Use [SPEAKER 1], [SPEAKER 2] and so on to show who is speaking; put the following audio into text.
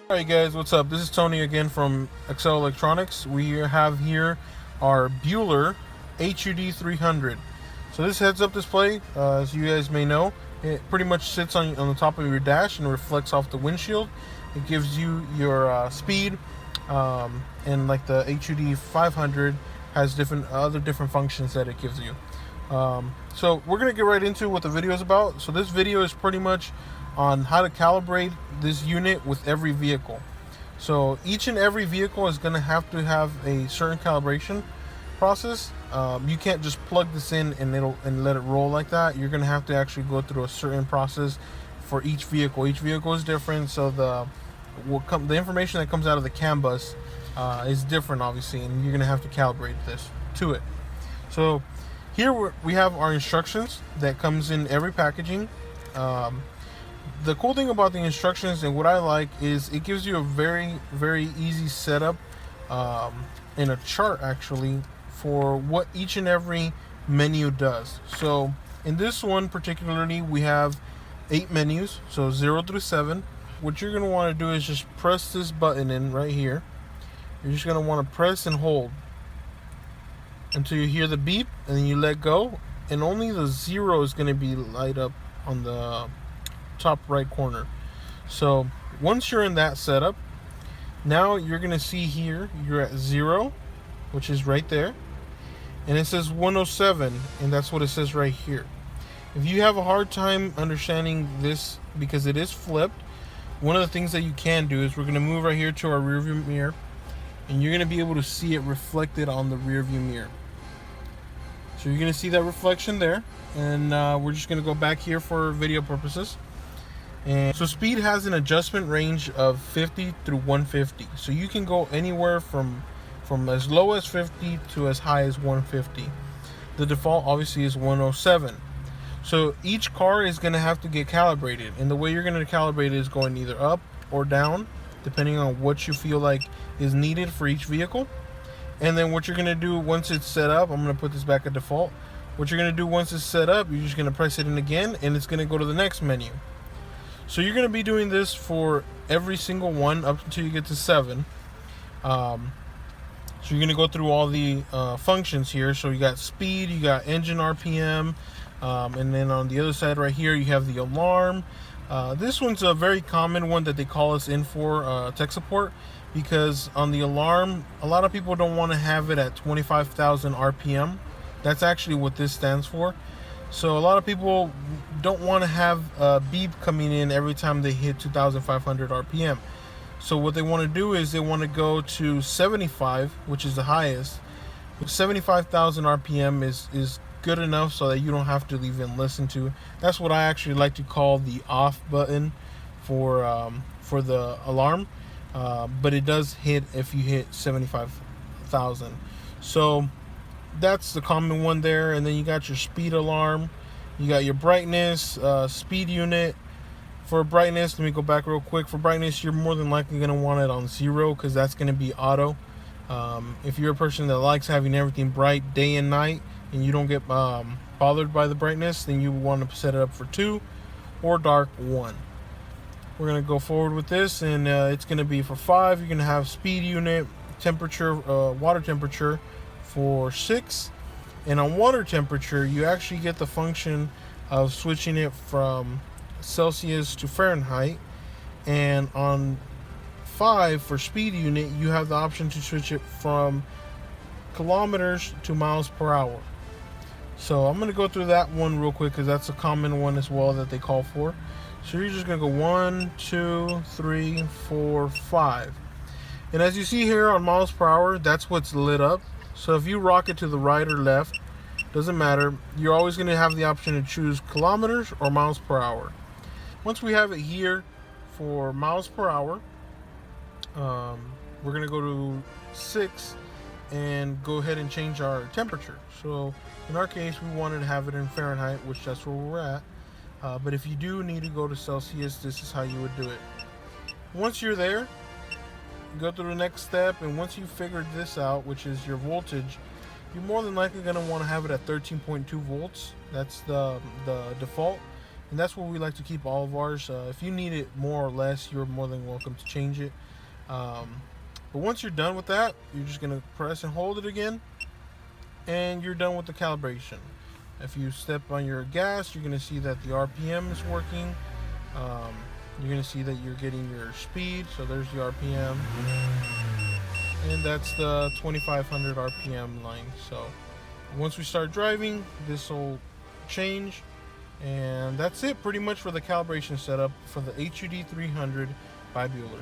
[SPEAKER 1] Alright guys, what's up? This is Tony again from Excel Electronics. We have here our Bueller HUD 300. So this heads-up display, as you guys may know, it pretty much sits on the top of your dash and reflects off the windshield. It gives you your speed, and like the HUD 500 has different functions that it gives you. So we're gonna get right into what the video is about. So this video is pretty much on how to calibrate this unit with every vehicle. So each and every vehicle is going to have a certain calibration process. You can't just plug this in and let it roll like that. You're going to have to actually go through a certain process for each vehicle. Each vehicle is different, so the information that comes out of the CAN bus is different, obviously, and you're going to have to calibrate this to it. So here we have our instructions that comes in every packaging. The cool thing about the instructions and what I like is it gives you a very easy setup in a chart actually for what each and every menu does. So in this one particularly we have 8 menus, so 0 through 7. What you're going to want to do is just press this button in right here. You're just going to want to press and hold until you hear the beep, and then you let go, and only the 0 is going to be light up on the top right corner. So once you're in that setup, now you're gonna see here you're at 0, which is right there, and it says 107, and that's what it says right here. If you have a hard time understanding this because it is flipped, one of the things that you can do is we're gonna move right here to our rear view mirror, and you're gonna be able to see it reflected on the rear view mirror. So you're gonna see that reflection there, and we're just gonna go back here for video purposes. And so speed has an adjustment range of 50 through 150. So you can go anywhere from as low as 50 to as high as 150. The default obviously is 107. So each car is going to have to get calibrated. And the way you're going to calibrate it is going either up or down, depending on what you feel like is needed for each vehicle. And then what you're going to do once it's set up, I'm going to put this back at default. What you're going to do once it's set up, you're just going to press it in again, and it's going to go to the next menu. So you're going to be doing this for every single one up until you get to 7. So you're going to go through all the functions here. So you got speed, you got engine RPM, and then on the other side right here you have the alarm. This one's a very common one that they call us in for tech support, because on the alarm a lot of people don't want to have it at 25,000 RPM. That's actually what this stands for. So a lot of people don't want to have a beep coming in every time they hit 2,500 RPM. So what they want to do is they want to go to 75, which is the highest. 75,000 RPM is good enough so that you don't have to even listen to. That's what I actually like to call the off button for the alarm. But it does hit if you hit 75,000. So that's the common one there. And then you got your speed alarm, you got your brightness, speed unit. For brightness, let me go back real quick. For brightness, you're more than likely going to want it on 0 because that's going to be auto. If you're a person that likes having everything bright day and night and you don't get bothered by the brightness, then you want to set it up for 2 or dark 1. We're going to go forward with this, and it's going to be for 5. You're going to have speed unit, temperature, water temperature for 6. And on water temperature, you actually get the function of switching it from Celsius to Fahrenheit. And on 5 for speed unit, you have the option to switch it from kilometers to miles per hour. So I'm going to go through that one real quick because that's a common one as well that they call for. So you're just going to go 1, 2, 3, 4, 5. And as you see here on miles per hour, that's what's lit up. So if you rock it to the right or left, doesn't matter. You're always going to have the option to choose kilometers or miles per hour. Once we have it here for miles per hour, we're going to go to 6 and go ahead and change our temperature. So in our case, we wanted to have it in Fahrenheit, which that's where we're at. But if you do need to go to Celsius, this is how you would do it. Once you're there, go through the next step, and once you figured this out, which is your voltage, you're more than likely going to want to have it at 13.2 volts. That's the default. and that's where we like to keep all of ours. If you need it more or less, you're more than welcome to change it. But once you're done with that, you're just going to press and hold it again, and you're done with the calibration. If you step on your gas, you're going to see that the RPM is working. You're going to see that you're getting your speed. So there's the RPM, and that's the 2500 RPM line. So once we start driving, this will change, and that's it pretty much for the calibration setup for the HUD 300 by Bueller.